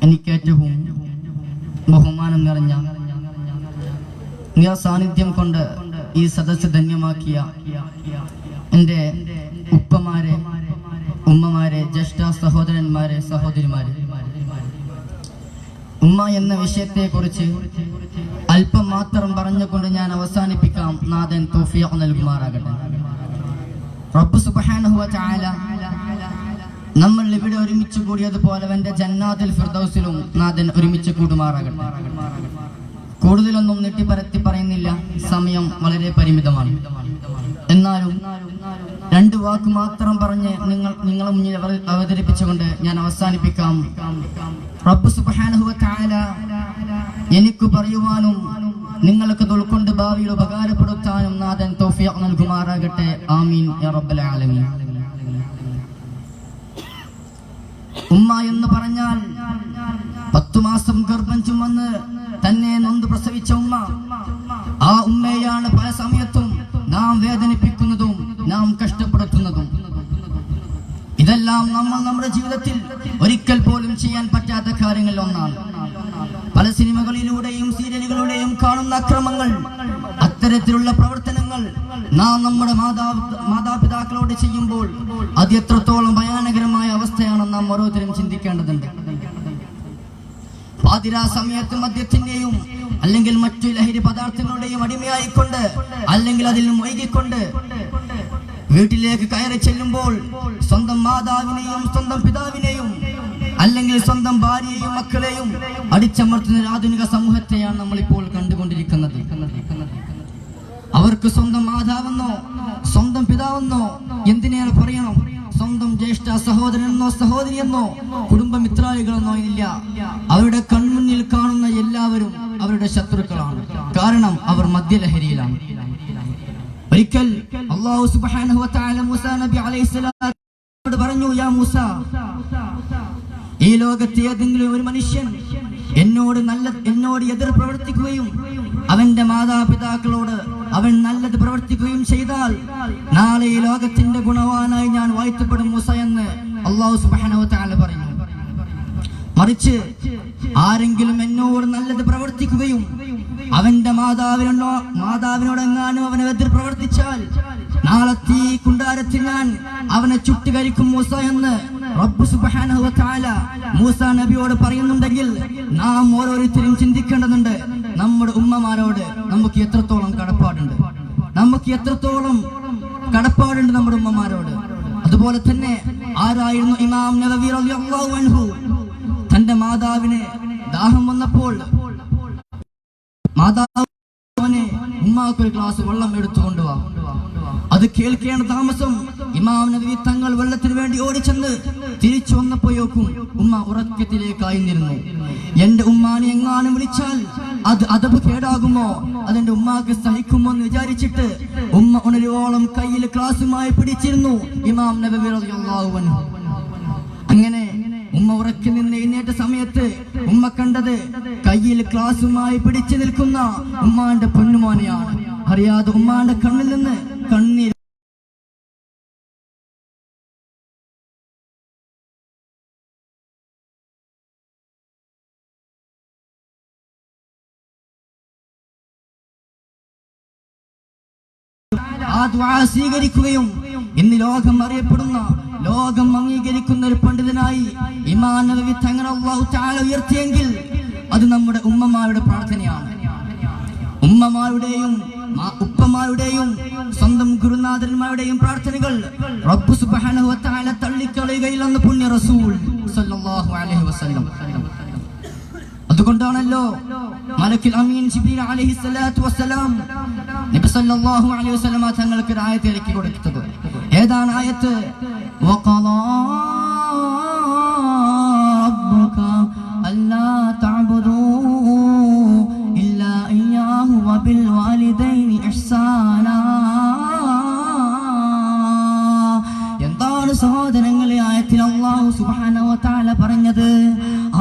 എനിക്കേറ്റവും ബഹുമാനം നിറഞ്ഞ സാന്നിധ്യം കൊണ്ട് ഈ സദസ്സ് ധന്യമാക്കിയ എൻ്റെ ഉപ്പമാരെ, ഉമ്മമാരെ, ജ്യേഷ്ഠ സഹോദരന്മാരെ, സഹോദരിമാരെ, ഉമ്മ എന്ന വിഷയത്തെക്കുറിച്ച് അല്പം മാത്രം പറഞ്ഞുകൊണ്ട് ഞാൻ അവസാനിപ്പിക്കാം. നാഥൻ തൗഫീഖ് നൽകുമാറാകട്ടെ. റബ്ബ് സുബ്ഹാനഹു വ തആല നമ്മൾ ഇവിടെ ഒരുമിച്ച് കൂടിയതുപോലെ അവന്റെ ജന്നാത്തുൽ ഫിർദൗസിലും നാഥൻ ഒരുമിച്ച് കൂടുമാറാകട്ടെ. കൂടുതലൊന്നും നെട്ടിപ്പരത്തി പറയുന്നില്ല, സമയം വളരെ പരിമിതമാണ്. എന്നാലും രണ്ട് വാക്ക് മാത്രം പറഞ്ഞ് നിങ്ങളെ മുന്നിൽ അവതരിപ്പിച്ചുകൊണ്ട് ഞാൻ അവസാനിപ്പിക്കാം. റബ്ബ് സുബ്ഹാനഹു വ തആല എനിക്ക് പറയുവാനും നിങ്ങൾക്ക് ഉൾക്കൊണ്ട് ഭാവിയിൽ ഉപകാരപ്പെടുത്താനും നാഥൻ തൗഫീഖ് നൽകുമാറാകട്ടെ. ആമീൻ യാ റബ്ബൽ ആലമീൻ. ഉമ്മ എന്ന് പറഞ്ഞാൽ 10 മാസം ഗർഭം ചുമന്ന് തന്നെ നൊന്ത് പ്രസവിച്ച ഉമ്മ. ആ ഉമ്മയാണ് പല സമയത്തും നാം വേദനിപ്പിക്കുന്നതും നാം കഷ്ടപ്പെടുത്തുന്നതും. ഇതെല്ലാം നമ്മൾ നമ്മുടെ ജീവിതത്തിൽ ഒരിക്കൽ പോലും ചെയ്യാൻ പറ്റാത്ത കാര്യങ്ങളിൽ ഒന്നാണ്. പല സിനിമകളിലൂടെയും സീരിയലുകളിലൂടെയും കാണുന്ന അക്രമങ്ങൾ, അത്തരത്തിലുള്ള പ്രവർത്തനങ്ങൾ നാം നമ്മുടെ മാതാപിതാക്കളോട് ചെയ്യുമ്പോൾ അത് എത്രത്തോളം ഭയാനകരമായ അവസ്ഥയാണെന്ന് നാം ഓരോരുത്തരും ചിന്തിക്കേണ്ടതുണ്ട്. പാതിരാ സമയത്ത് മദ്യത്തിന്റെയും അല്ലെങ്കിൽ മറ്റു ലഹരി പദാർത്ഥങ്ങളുടെയും അടിമയായിക്കൊണ്ട് അല്ലെങ്കിൽ അതിൽ മുഴുകിക്കൊണ്ട് വീട്ടിലേക്ക് കയറി ചെല്ലുമ്പോൾ സ്വന്തം മാതാവിനെയും സ്വന്തം പിതാവിനെയും അല്ലെങ്കിൽ സ്വന്തം ഭാര്യയെയും മക്കളെയും അടിച്ചമർത്തുന്ന ആധുനിക സമൂഹത്തെയാണ് നമ്മളിപ്പോൾ കണ്ടുകൊണ്ടിരിക്കുന്നത്. അവർക്ക് സ്വന്തം മാതാവെന്നോ സ്വന്തം പിതാവെന്നോ എന്തിനേറെ പറയണം, സ്വന്തം ജ്യേഷ്ഠ സഹോദരനെന്നോ സഹോദരിയെന്നോ കുടുംബമിത്രാദികളെന്നോ ഇല്ല. അവരുടെ കൺമുന്നിൽ കാണുന്ന എല്ലാവരും അവരുടെ ശത്രുക്കളാണ്. കാരണം അവർ മദ്യലഹരിയിലാണ്. ഒരിക്കൽ അല്ലാഹു സുബ്ഹാനഹു വ തആല മൂസാ നബി അലൈഹിസ്സലാം പറഞ്ഞു, യാ മൂസ, ഈ ലോകത്തെ ഏതെങ്കിലും ഒരു മനുഷ്യൻ എന്നോട് എതിർ പ്രവർത്തിക്കുകയും അവന്റെ മാതാപിതാക്കളോട് അവൻ നല്ലത് പ്രവർത്തിക്കുകയും ചെയ്താൽ നാളെ ഈ ലോകത്തിന്റെ ഗുണവാനായി ഞാൻ വാഴ്ത്തപ്പെടും മൂസ എന്ന് അല്ലാഹു സുബ്ഹാനഹു വ തആല പറഞ്ഞു. മറിച്ച് ആരെങ്കിലും എന്നോട് നല്ലത് പ്രവർത്തിക്കുകയും അവന്റെ മാതാവിനോടെങ്ങാനും അവനെ എതിർ പ്രവർത്തിച്ചാൽ നാളെ തീ കുണ്ടാരത്തിൽ ഞാൻ അവനെ ചുട്ടുകരിക്കും മൂസ എന്ന് റബ്ബ് സുബ്ഹാനഹു വ തആല മൂസാ നബിയോട് പറയുന്നുണ്ടെങ്കിൽ നാം ഓരോരുത്തരും ചിന്തിക്കേണ്ടതുണ്ട്, നമ്മുടെ ഉമ്മമാരോട് നമുക്ക് എത്രത്തോളം കടപ്പാടുണ്ട് നമ്മുടെ ഉമ്മമാരോട്. അതുപോലെ തന്നെ ആരായിരുന്നു ഇമാം നവവി റളിയല്ലാഹു അൻഹു? തന്റെ മാതാവിന് ദാഹം വന്നപ്പോൾ മാതാവിനെ ഉമ്മാക്കൊരു ഗ്ലാസ് വെള്ളം എടുത്തു കൊണ്ടുവാ. അത് കേൾക്കേണ്ട താമസം ഇമാം നബവി തങ്ങൾ വെള്ളത്തിന് വേണ്ടി ഓടിച്ചെന്ന് തിരിച്ചു വന്നപ്പോഴേക്കും ഉമ്മ ഉറക്കത്തിലേക്കായിരുന്നു. എന്റെ ഉമ്മാനെ എങ്ങാനും വിളിച്ചാൽ അത് അദബ് കേടാകുമോ, അതെന്റെ ഉമ്മാക്ക് സഹിക്കുമോ എന്ന് വിചാരിച്ചിട്ട് ഉമ്മ ഉണരുവോളം കയ്യിൽ ഗ്ലാസുമായി പിടിച്ചിരുന്നു ഇമാം നബവി റളിയല്ലാഹു അൻഹു. അങ്ങനെ ഉമ്മ ഉറക്കിൽ നിന്ന് എഴുന്നേറ്റ സമയത്ത് ഉമ്മ കണ്ടത് കയ്യിൽ ഗ്ലാസുമായി പിടിച്ചു നിൽക്കുന്ന ഉമ്മാന്റെ പൊന്നുമോനെയാണ്. അറിയാതെ ഉമ്മാന്റെ കണ്ണിൽ നിന്ന് കണ്ണീർ ആ ദുആ സ്വീകരിക്കുകയും ഇന്ന് ലോകം അറിയപ്പെടുന്ന, ലോകം അംഗീകരിക്കുന്ന ഒരു പണ്ഡിതനായി ഇമാം നവവി തങ്ങൾ അല്ലാഹു തആല ഉയർത്തിയെങ്കിൽ അത് നമ്മുടെ ഉമ്മമാരുടെ പ്രാർത്ഥനയാണ്. ഉമ്മമാരുടെയും ഉപ്പമാരുടെയും സ്വന്തം ഗുരുനാഥന്മാരുടെയും പ്രാർത്ഥനകൾ റബ്ബ് സുബ്ഹാനഹു വ തആല തള്ളിക്കളയുകയില്ലെന്ന് പുണ്യ റസൂൽ സല്ലല്ലാഹു അലൈഹി വസല്ലം. അതുകൊണ്ടാണല്ലോ മലക്കുൽ അമീൻ ജിബ്രീൽ അലൈഹിസ്സലാത്തു വസ്സലാം നബി സല്ലല്ലാഹു അലൈഹി വസല്ലം തങ്ങൾക്ക് ഒരു ആയത്ത് ഇറക്കി കൊടുത്തത്. ഏതാണ് ആയത്ത്? വഖളാ റബ്ബുക അല്ലാ തഅബുദൂ ഇല്ലാ ഇയ്യാഹു വബിൽ വാലിദൈനി ഇഹ്സാനാ. എന്താണ് സഹോദരങ്ങളെ ആയത്തിൽ അല്ലാഹു സുബ്ഹാനഹു വ തആല പറഞ്ഞത്?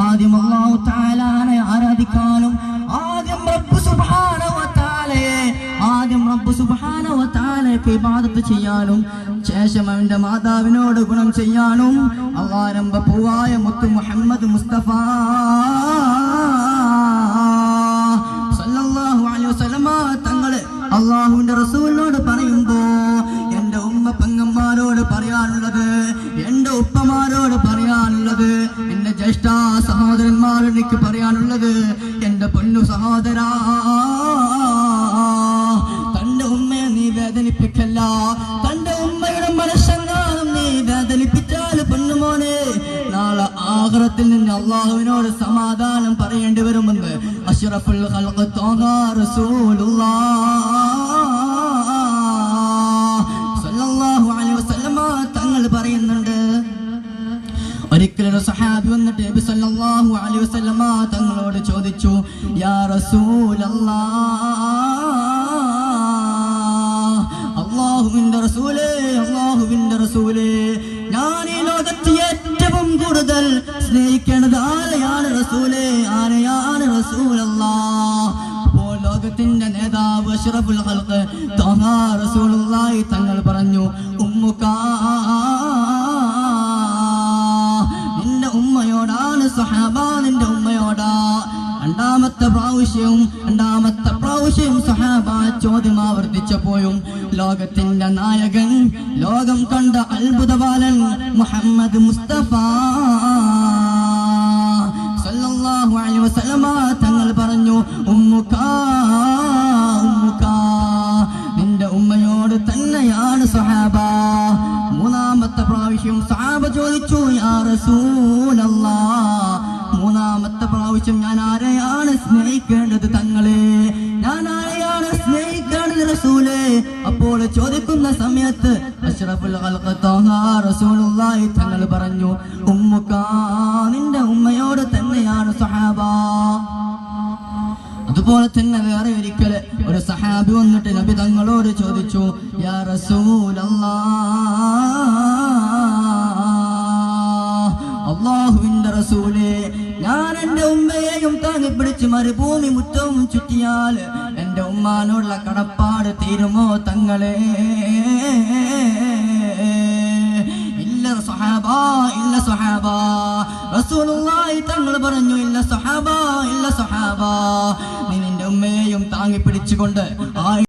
ആദ്യം അല്ലാഹു തആലാനെ ആരാധിക്കാനും ആദ്യം റബ്ബ് സുബ്ഹാനഹു വ തആലയെ റഹ്മാനെയൊക്കെ ഇബാദത്ത് ചെയ്യാനും ശേഷം അവന്റെ മാതാവിനോട് ഗുണം ചെയ്യാനും അള്ളാരംഭ പൂവായ മുത്തു മുഹമ്മദ് മുസ്തഫ സല്ലല്ലാഹു അലൈഹി വസല്ലമ തങ്ങള് അള്ളാഹുവിന്റെ റസൂലിനോട് പറയുമ്പോ എന്റെ ഉമ്മ പെങ്ങന്മാരോട് പറയാനുള്ളത്, എന്റെ ഉപ്പമാരോട് പറയാനുള്ളത്, എന്റെ ജ്യേഷ്ഠ സഹോദരന്മാരോട് എനിക്ക് പറയാനുള്ളത്, എന്റെ പൊന്നു സഹോദരാ, തന്റെ ഉമ്മയെ നീ വേദനിപ്പിക്കല്ല. തന്റെ ഉമ്മയുടെ മനസ്സെങ്ങാനും നീ വേദനിപ്പിച്ചാൽ പൊന്നുമോനെ നാളെ ആഖിറത്തിൽ നിന്ന് അള്ളാഹുവിനോട് സമാധാനം പറയേണ്ടി വരുമെന്ന് അഷ്റഫുൽ ഖൽഖ് ത്വാഹ റസൂലുള്ളാഹ് സല്ലല്ലാഹു അലൈഹി വസല്ലമ തങ്ങൾ പറയുന്നുണ്ട്. ഒരിക്കലൊരു സഹാബി വന്നിട്ട് നബി സല്ലല്ലാഹു അലൈഹി വസല്ലമ തങ്ങളോട് ചോദിച്ചു, യാ റസൂലല്ലാഹ്, അല്ലാഹുവിന്റെ റസൂലേ, ഞാൻ ഈ ലോകത്ത് ഏറ്റവും കൂടുതൽ സ്നേഹിക്കേണ്ടത് ആരെയാണ് റസൂലേ, ആരെയാണ് റസൂലല്ലാഹ്? അപ്പോൾ ലോകത്തിന്റെ നേതാവ് അഷ്റഫുൽ ഖൽഖ് ത്വാഹ റസൂലുള്ളാഹി തങ്ങൾ പറഞ്ഞു, ഉമ്മുകാ, നിന്റെ ഉമ്മയോടാണ് സഹാബ, നിന്റെ ഉമ്മയോടാ. രണ്ടാമത്തെ പ്രാവശ്യവും സഹാബ ചോദ്യം ആവർത്തിച്ചപ്പോഴും ലോകത്തിന്റെ നായകൻ, ലോകം കണ്ട അത്ഭുതബാലൻ മുഹമ്മദ് മുസ്തഫ സല്ലല്ലാഹു അലൈഹി വസല്ലമ തങ്ങൾ പറഞ്ഞു, ഉമ്മുകാ, നിന്റെ ഉമ്മയോട് തന്നെയാണ് സഹാബ. മൂന്നാമത്തെ പ്രാവശ്യം സഹാബ ചോദിച്ചു, യാ റസൂലല്ലാഹ്, മൂന്നാമത്തെ പ്രാവശ്യം ഞാൻ ആരെയാണ് സ്നേഹിക്കേണ്ടത് തങ്ങളെ, ഞാൻ ആരെയാണ് സ്നേഹിക്കേണ്ടത് റസൂലേ? അപ്പോൾ ചോദിക്കുന്ന സമയത്ത് അഷ്റഫുൽ ഖൽഖ് ത്വാഹ റസൂലുള്ളാഹി തങ്ങൾ പറഞ്ഞു, ഉമ്മുകാ, നിന്റെ ഉമ്മയോട് തന്നെയാണ് സഹാബ. അതുപോലെ തന്നെ വേറെ ഒരിക്കൽ ഒരു സഹാബി വന്നിട്ട് നബി തങ്ങളോട് ചോദിച്ചു, യാ റസൂലല്ലാഹ്, അല്ലാഹുവിന്റെ റസൂലേ, ഞാൻ എന്റെ ഉമ്മയെയും താങ്ങി പിടിച്ച് മരുഭൂമി മുറ്റവും ചുറ്റിയാൽ എന്റെ ഉമ്മാനോടുള്ള കടപ്പാട് തീരുമോ തങ്ങളെ? ഇല്ല സഹാബ. റസൂലുള്ളാഹി തങ്ങൾ പറഞ്ഞു, ഇല്ല സഹാബ, നീ നിന്റെ ഉമ്മയെയും താങ്ങി പിടിച്ചുകൊണ്ട്